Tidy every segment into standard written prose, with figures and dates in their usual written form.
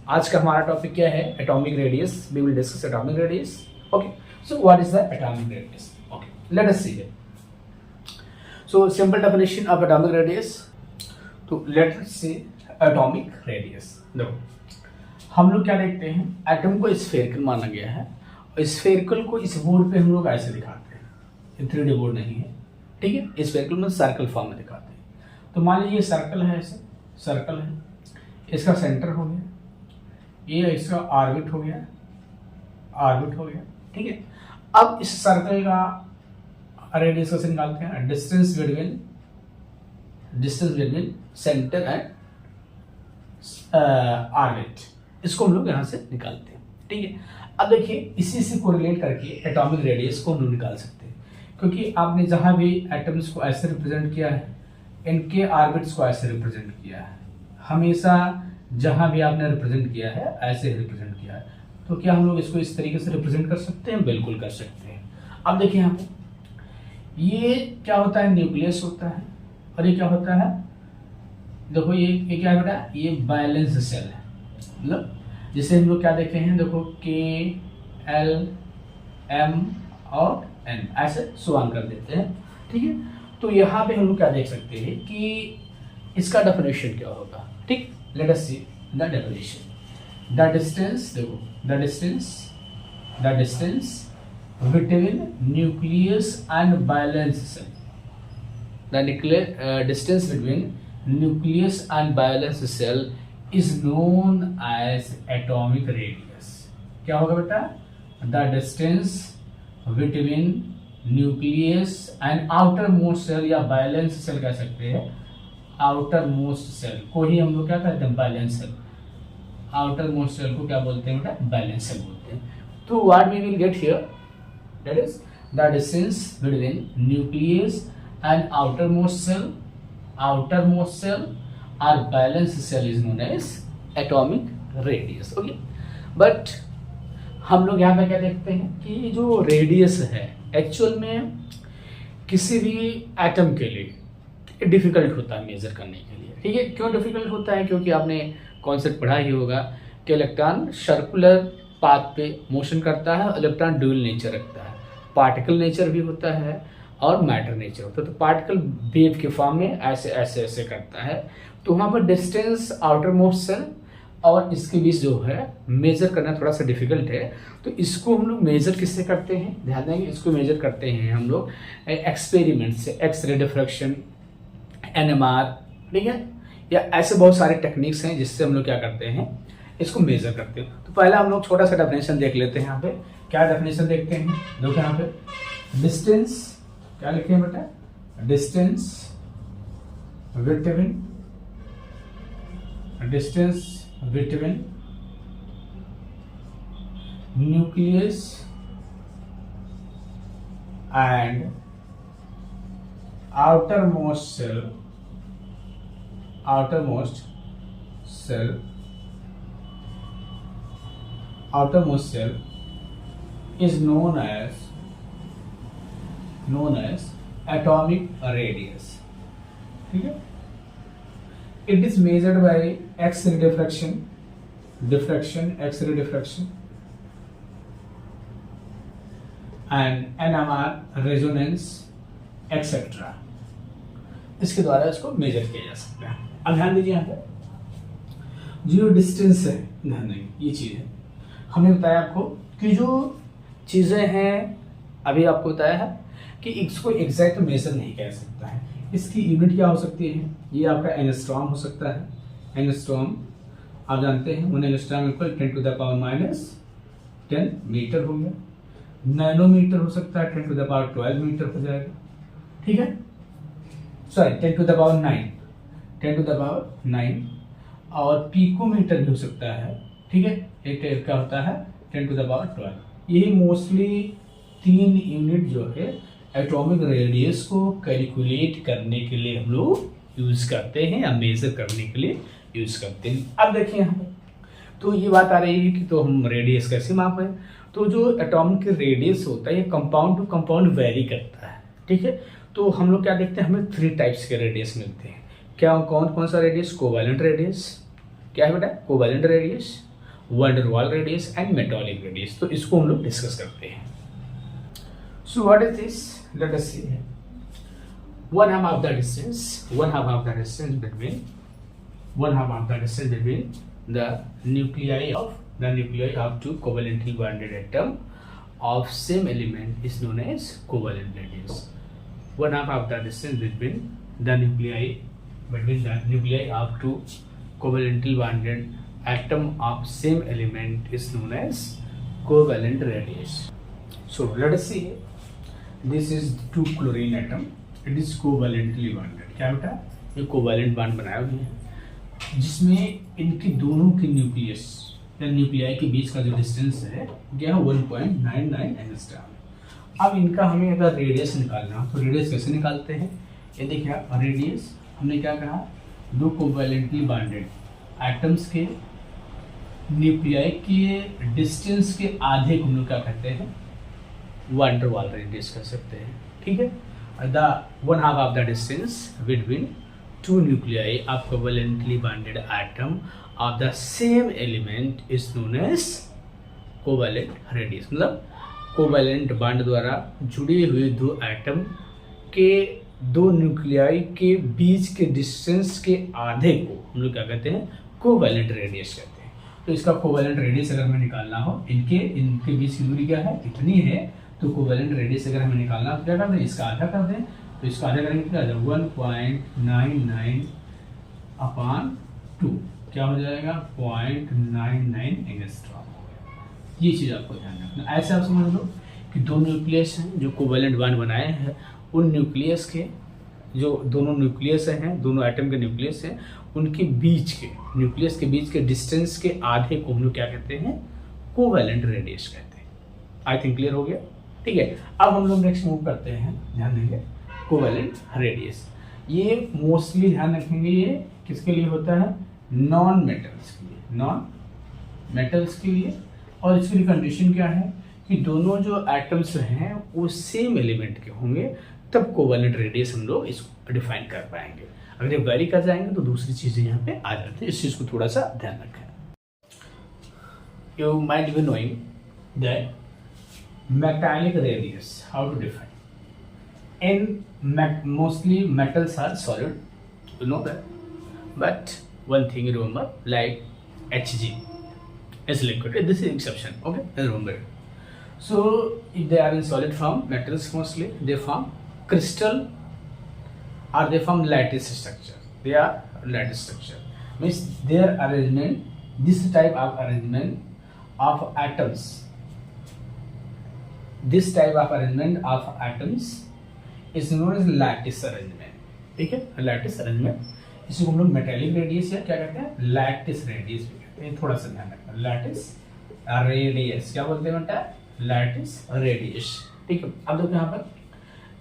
आज का हमारा टॉपिक क्या है? Atomic radius. We will discuss atomic radius. Okay, so what is the atomic radius? Okay, let us see it. So simple definition of atomic radius. तो let us see atomic radius. देखो, हम लोग क्या देखते हैं, atom को spherical माना गया है और स्फेरिकल को इस बोर्ड पे हम लोग ऐसे दिखाते हैं. ये 3D बोर्ड नहीं है, ठीक है. स्फेरिकल में सर्कल फॉर्म में दिखाते हैं. तो मान लीजिए ये सर्कल है, ऐसे सर्कल है, इसका सेंटर हो गया, ये इसका ऑर्बिट हो गया, ऑर्बिट हो गया, ठीक है. अब इस सर्कल का रेडियस कैसे निकालते हैं? Distance between centre and orbit, इसको हम लोग यहाँ से निकालते हैं, ठीक है. अब देखिए, इसी से कोरिलेट करके एटॉमिक रेडियस को हम लोग निकाल सकते हैं, क्योंकि आपने जहाँ भी एटम्स को ऐसे रिप्रेजेंट किया है, इनके ऑर्बिट्स को ऐसे रिप्रेजेंट किया है. हमेशा जहाँ भी आपने रिप्रेजेंट किया है ऐसे रिप्रेजेंट किया है. तो क्या हम लोग इसको इस तरीके से रिप्रेजेंट कर सकते हैं? बिल्कुल कर सकते हैं. अब देखिए यहाँ पे ये क्या होता है? न्यूक्लियस होता है. और ये क्या होता है? देखो ये क्या है बेटा? ये बैलेंस सेल है. मतलब जिसे हम लोग क्या देखे हैं, देखो K, L, M और N ऐसे सुवान कर देते हैं, ठीक है. तो यहाँ पे हम लोग क्या देख सकते हैं कि इसका डेफिनेशन क्या होगा, ठीक. Let us see the definition. The distance, देखो the distance between nucleus and valence shell. The distance between nucleus and valence shell is known as atomic radius. क्या होगा बेटा? The distance between nucleus and outermost shell, या valence shell कह सकते हैं. Outer most shell को ही हम लोग क्या कहते हैं? Valence shell. Outermost shell को क्या बोलते हैं बेटा? बैलेंस सेल बोलते हैं. तो what we will get here, that is the distance between nucleus and outermost shell और valence shell is known as atomic radius. Okay, but हम लोग यहाँ पे क्या देखते हैं कि जो रेडियस है एक्चुअल में किसी भी एटम के लिए डिफिकल्ट होता है मेजर करने के लिए, ठीक है. क्यों डिफिकल्ट होता है? क्योंकि आपने कॉन्सेप्ट पढ़ा ही होगा कि इलेक्ट्रॉन सर्कुलर पाथ पे मोशन करता है. इलेक्ट्रॉन ड्यूल नेचर रखता है, पार्टिकल नेचर भी होता है और मैटर नेचर होता है. तो पार्टिकल वेव के फॉर्म में ऐसे ऐसे ऐसे करता है. तो वहाँ पर डिस्टेंस आउटर मोस्ट सेल और इसके बीच जो है मेजर करना थोड़ा सा डिफिकल्ट है. तो इसको हम लोग मेजर किससे करते हैं? ध्यान देंगे, इसको मेजर करते हैं हम लोग एक्सपेरिमेंट से. एक्सरे डिफ्रैक्शन, NMR, ठीक है, या ऐसे बहुत सारे टेक्निक्स हैं जिससे हम लोग क्या करते हैं, इसको मेजर करते हैं. तो पहले हम लोग छोटा सा डेफिनेशन देख लेते हैं. यहाँ पे क्या डेफिनेशन देखते हैं? देखो यहाँ पे डिस्टेंस क्या लिखे हैं बेटा? Distance between nucleus and outermost cell is known as atomic radius, ठीक है. It is measured by X-ray diffraction, X-ray diffraction and NMR resonance etcetera. इसके द्वारा इसको मेजर किया जा सकता है. अब ध्यान दीजिए, यहाँ पे जो डिस्टेंस है, ध्यान देंगे ये चीज़ है. हमने बताया आपको कि जो चीज़ें हैं, अभी आपको बताया है कि इसको एग्जैक्ट मेजर नहीं कह सकता है. इसकी यूनिट क्या हो सकती है? ये आपका एंगस्ट्रॉम हो सकता है. एंगस्ट्रॉम आप जानते हैं, 1 एंगस्ट्रॉम इक्वल 10⁻⁻10 मीटर हो गया. नैनोमीटर हो सकता है 10⁻12 मीटर हो जाएगा, ठीक है. सॉरी 10⁻9 और पिकोमीटर भी हो सकता है, ठीक है. एक क्या होता है 10⁻12. यही मोस्टली 3 यूनिट जो है एटॉमिक रेडियस को कैलकुलेट करने के लिए हम लोग यूज करते हैं या मेजर करने के लिए यूज करते हैं. अब देखिए यहाँ पे तो ये बात आ रही है कि तो हम रेडियस कैसे मापें. तो जो एटॉमिक रेडियस होता है ये कंपाउंड टू कंपाउंड वेरी करता है, ठीक है. तो हम लोग क्या देखते हैं, हमें 3 टाइप्स के रेडियस मिलते हैं. क्या कौन कौन सा रेडियस? Covalent radius. क्या है बेटा? Covalent radius. van der Waal radius and metallic radius। तो इसको हम लोग डिस्कस करते हैं। So what is this? Let us see। 1/2 of the distance, 1/2 of the distance between, 1/2 of the distance between the nuclei of two covalently bonded atom of same element is known as covalent radius। 1/2 of the distance between the nuclei of two covalently bonded atom of same element is known as covalent radius। So let us see, this is two chlorine atom, it is covalently bonded। क्या बेटा, ये covalent bond बनाया हुआ है जिसमें इनके दोनों के न्यूक्लियस या न्यूक्लियाई के बीच का जो डिस्टेंस है क्या है 1.99 एंगस्ट्रॉम। अब इनका हमें अगर रेडियस निकालना हो तो रेडियस कैसे निकालते हैं, ये देखिए रेडियस हमने क्या कहा, दो कोवैलेंटली बॉन्डेड एटम्स के न्यूक्लियाई के डिस्टेंस के आधे को हम लोग क्या कहते हैं, van der Waal रेडियस कह सकते हैं। ठीक है, the 1/2 of the distance between two nuclei of covalently bonded atom of the same element is known as covalent radius। मतलब कोवैलेंट बॉन्ड द्वारा जुड़े हुए दो एटम के दो न्यूक्लियाई के बीच के डिस्टेंस के आधे को हम लोग क्या कहते हैं, कोवैलेंट रेडियस कहते हैं। तो इसका कोवैलेंट रेडियस अगर हमें निकालना हो, इनके बीच की दूरी क्या है, इतनी है, तो कोवैलेंट रेडियस अगर हमें निकालना हो तो क्या कर दें, इसका आधा कर दें। तो इसका आधा करेंगे क्या, 1.99/2 क्या हो जाएगा, 0.99 एंगस्ट्रॉम हो गया। ये चीज़ आपको ध्यान रखना। ऐसे आप समझ लो कि दो न्यूक्लियस हैं जो कोवैलेंट बॉन्ड बनाए हैं, उन न्यूक्लियस के जो दोनों न्यूक्लियस हैं, दोनों एटम के न्यूक्लियस हैं, उनके बीच के न्यूक्लियस के बीच के डिस्टेंस के आधे को हम लोग क्या कहते हैं, कोवैलेंट रेडियस कहते हैं। आई थिंक क्लियर हो गया। ठीक है, अब हम लोग नेक्स्ट मूव करते हैं, ध्यान देंगे कोवैलेंट रेडियस। ये मोस्टली ध्यान रखेंगे, ये किसके लिए होता है, नॉन मेटल्स के लिए, नॉन मेटल्स के लिए। और इसके लिए कंडीशन क्या है कि दोनों जो एटम्स हैं वो सेम एलिमेंट के होंगे, तब कोवैलेंट रेडियस हम लोग इसको डिफाइन कर पाएंगे। अगर ये वेरी कर जाएंगे तो दूसरी चीज़ें यहाँ पे आ जाती है, इस चीज़ को थोड़ा सा ध्यान रखें। You might be knowing that metallic radius, how to define? Mostly metals are solid, you know that, but one thing you remember, like Hg is liquid, this is exception, okay, remember it. So if they are in solid form, metals mostly they form crystal or they form lattice structure. They are lattice structure, means their arrangement, this type of arrangement of atoms, this type of arrangement of atoms is known as lattice arrangement। ठीक है, lattice arrangement, इसको हम लोग metallic radius या क्या कहते हैं, lattice radius भी कहते हैं। थोड़ा सा ध्यान रखना, लैटिस रेडियस क्या बोलते हैं बेटा, लैटिस रेडियस। ठीक है, अब देखो यहाँ पर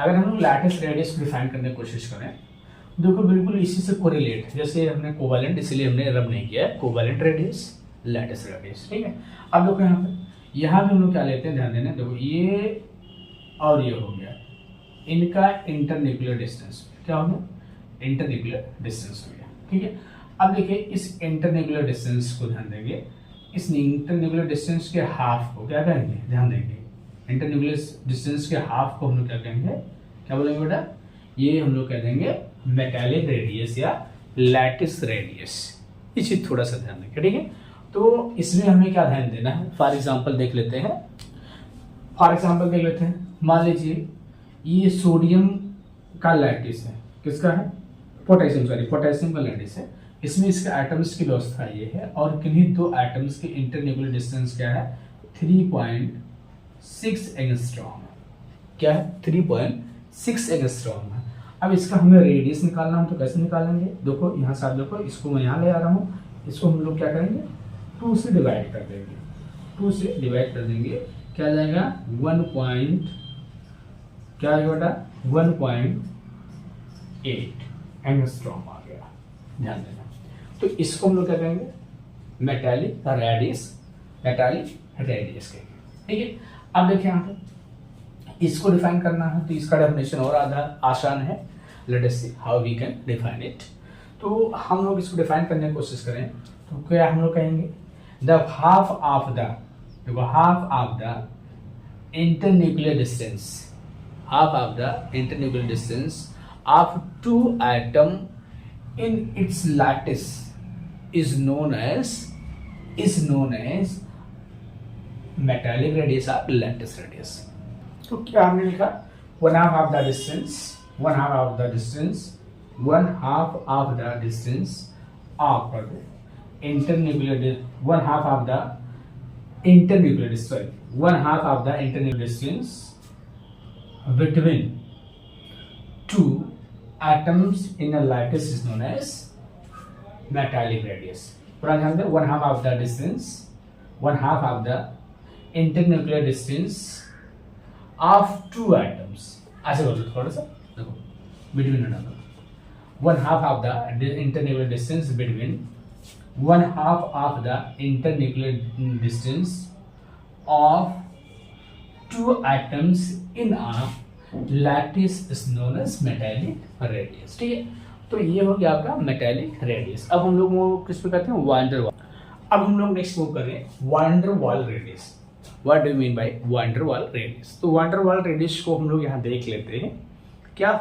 अगर हम लोग लैटिस रेडियस को डिफाइन करने की कोशिश करें, देखो बिल्कुल इसी से कोरिलेट, जैसे हमने कोवैलेंट इसलिए हमने रब नहीं किया है, कोवैलेंट रेडियस, लैटिस रेडियस। ठीक है, अब देखो यहाँ भी हम लोग क्या लेते हैं, ध्यान देना, देखो ये और ये हो गया, इनका इंटरन्यूक्लियर डिस्टेंस क्या हो गया, इंटरन्यूक्लियर डिस्टेंस हो गया। ठीक है, अब देखिए इस इंटरन्यूक्लियर डिस्टेंस को ध्यान देंगे, इस इंटरन्यूक्लियर डिस्टेंस के हाफ को क्या कहेंगे, ध्यान देंगे, इंटरन्यूक्लियर डिस्टेंस के हाफ को हम लोग क्या कहेंगे, क्या बोलेंगे बेटा, ये हम लोग कह देंगे मेटालिक रेडियस या लैटिस रेडियस। ये चीज थोड़ा सा ध्यान रखें। ठीक है, तो इसमें हमें क्या ध्यान देना है, फॉर एग्जाम्पल देख लेते हैं, मान लीजिए ये सोडियम का लैटिस है, किसका है, पोटेशियम का लैटिस है। इसमें इसके एटम्स की व्यवस्था ये है और किन्हीं दो एटम्स के इंटरन्यूक्लियर डिस्टेंस क्या है, 3.6 एंगस्ट्रॉम। क्या है, 3.6 एंगस्ट्रॉम है। अब इसका हमें रेडियस निकालना हो तो कैसे निकालेंगे, देखो यहाँ से आप देखो, इसको मैं यहाँ ले आ रहा हूँ, इसको हम लोग क्या करेंगे, 2 से डिवाइड कर देंगे, 2 से डिवाइड कर देंगे, क्या आ जाएगा 1.8 एंगस्ट्रॉम आ गया। ध्यान देना, तो इसको हम लोग क्या कहेंगे, मेटालिक रेडियस कहेंगे। ठीक है, अब देखिए यहाँ पे इसको डिफाइन करना है तो इसका डेफिनेशन और आसान है। Let us see how we can define it. तो हम लोग इसको डिफाइन करने की कोशिश करें तो क्या हम लोग कहेंगे, the half of the internuclear distance, half of the internuclear distance of two atom in its lattice is known as metallic radius or lattice radius. तो क्या हमने लिखा, one half of the distance of internuclear, one half of the internuclear distance between two atoms in a lattice is known as metallic radius. पुराने ध्यान दें, one half of the internuclear distance of two atoms. ऐसे बोलो थोड़ा सा, देखो between डालो, one half of the internuclear distance between one half of the internuclear distance of two atoms in a lattice is known as metallic radius. ठीक है, तो ये हो गया आपका मेटालिक रेडियस. अब हम लोग वो किस पे करते हैं, वांडर वाल. अब हम लोग नेक्स्ट मूव कर रहे हैं वांडर वाल radius. What do you mean by wander वाल रेडियस? तो वांडर वाल रेडियस को हम लोग यहाँ देख लेते हैं. क्या